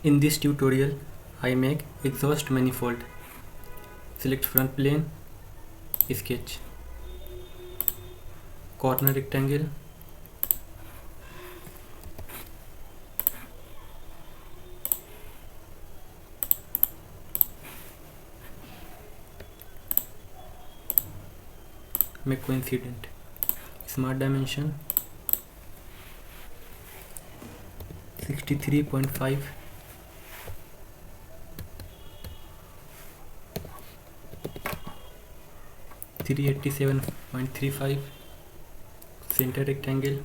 In this tutorial, I make exhaust manifold. Select front plane, sketch, corner rectangle, make coincident, smart dimension 63.5, (387.35), center rectangle,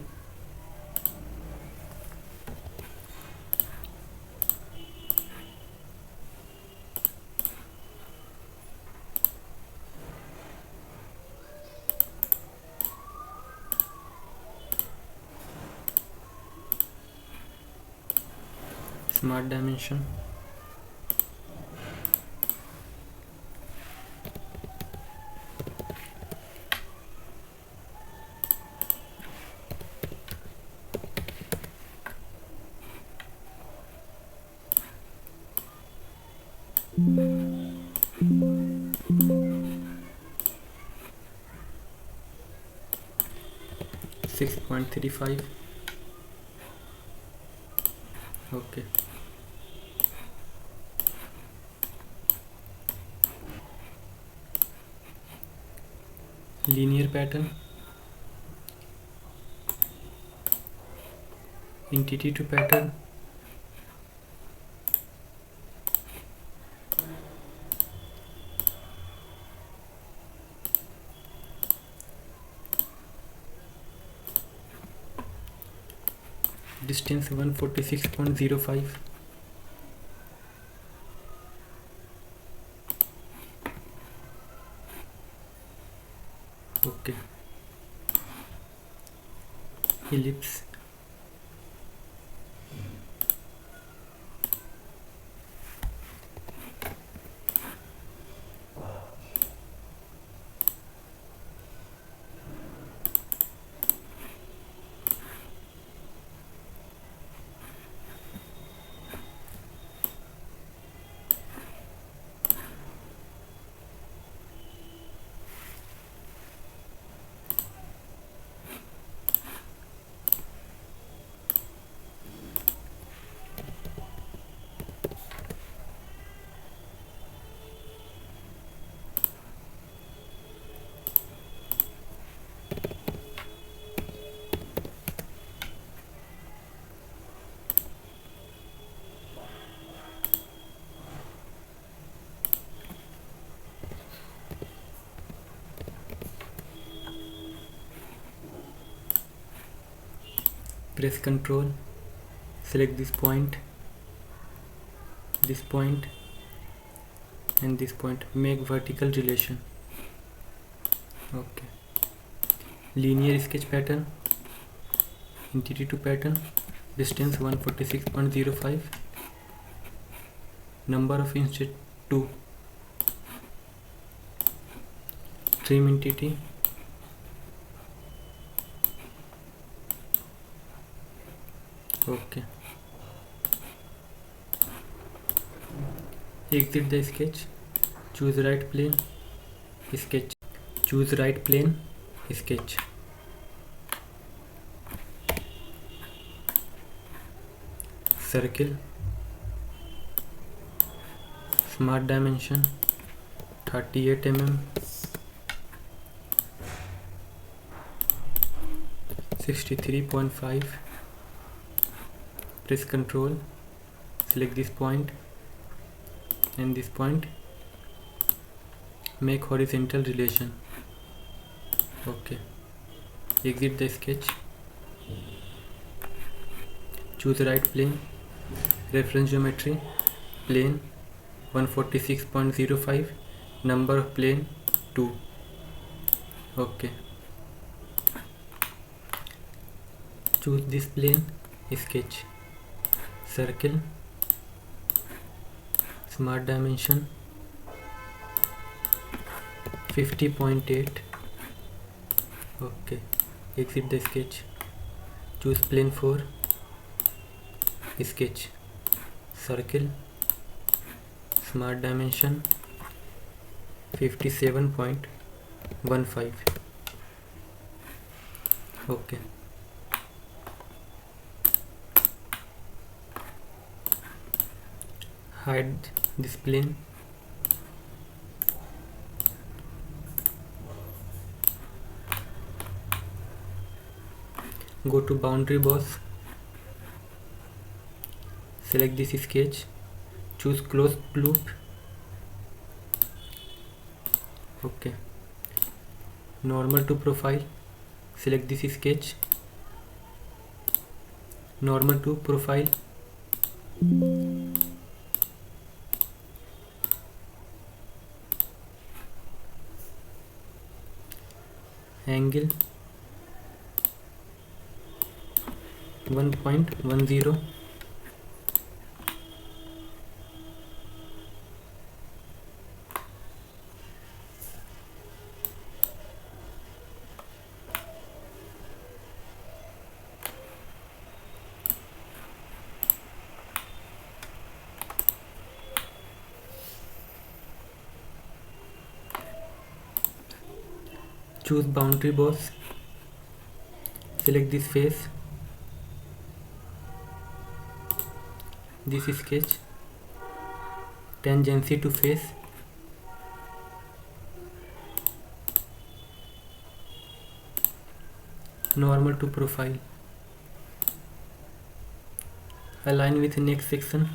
smart dimension 6.35. Okay. Linear pattern, entity to pattern, distance 146.05, okay. Ellipse, press Ctrl, select this point, and this point, make vertical relation. Okay. Linear sketch pattern, entity to pattern, distance 146.05, number of inches 2, trim entity, okay. Exit the sketch, choose right plane, sketch, choose right plane, sketch, circle, smart dimension 38 mm, 63.5, press Ctrl, select this point and this point, make horizontal relation, okay. Exit the sketch, choose right plane, reference geometry, plane 146.05, number of plane 2, okay. Choose this plane, sketch, circle, smart dimension 50.8, okay. Exit the sketch, choose plane 4, sketch, circle, smart dimension 57.15. Okay. Hide this plane. Go to boundary boss, select this sketch, choose closed loop. Okay. Normal to profile, select this sketch, normal to profile, angle 1.10, choose boundary boss, select this face, this sketch, tangency to face, normal to profile, align with next section,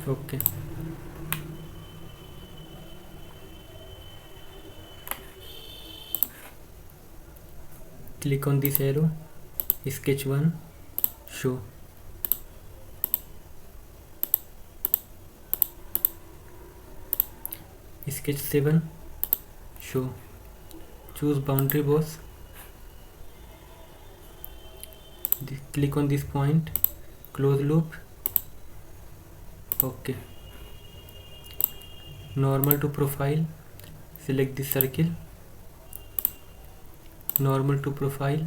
okay. Click on this arrow, sketch 1, show. Sketch 7, show. Choose boundary boss, click on this point, close loop, okay. Normal to profile, select this circle, normal to profile,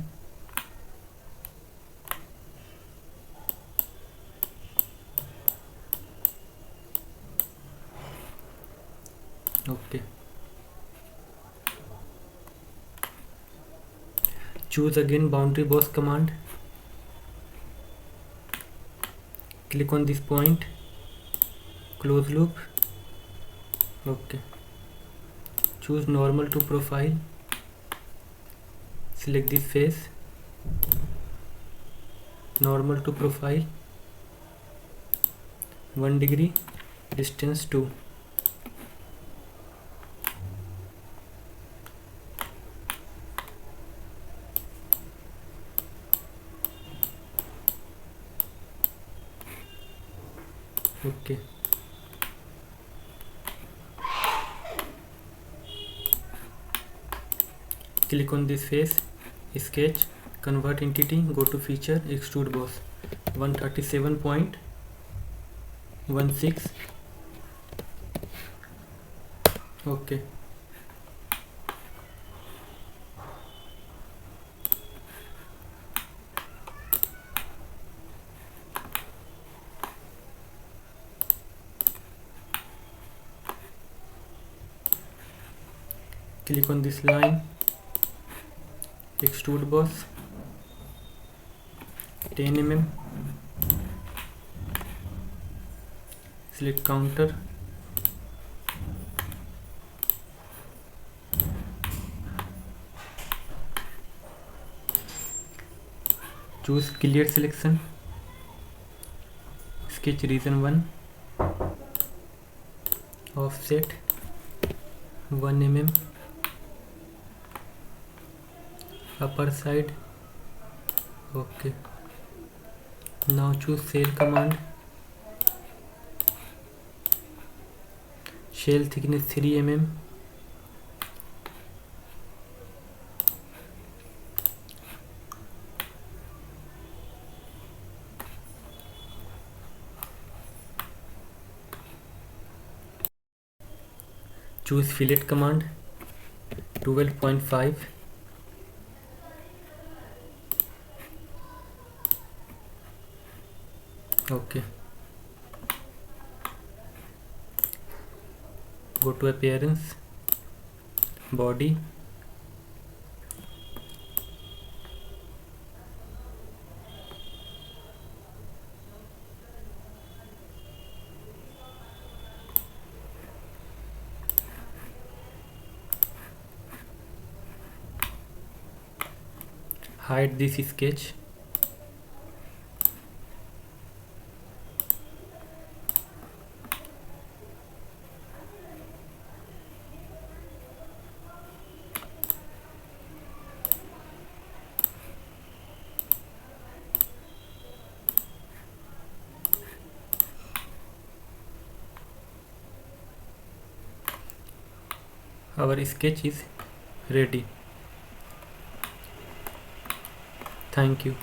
okay. Choose again boundary boss command, click on this point, close loop, okay. Choose normal to profile, select this face, normal to profile, 1 degree, distance 2, okay. Click on this face, sketch, convert entity, go to feature, extrude boss, 137.16, okay. Click on this line, extrude boss, 10 mm, select counter, choose clear selection, sketch region 1, offset 1 mm, upper side, okay. Now choose shell command, shell thickness 3 mm, choose fillet command 12.5. Okay, go to appearance, body, hide this sketch. Our sketch is ready. Thank you.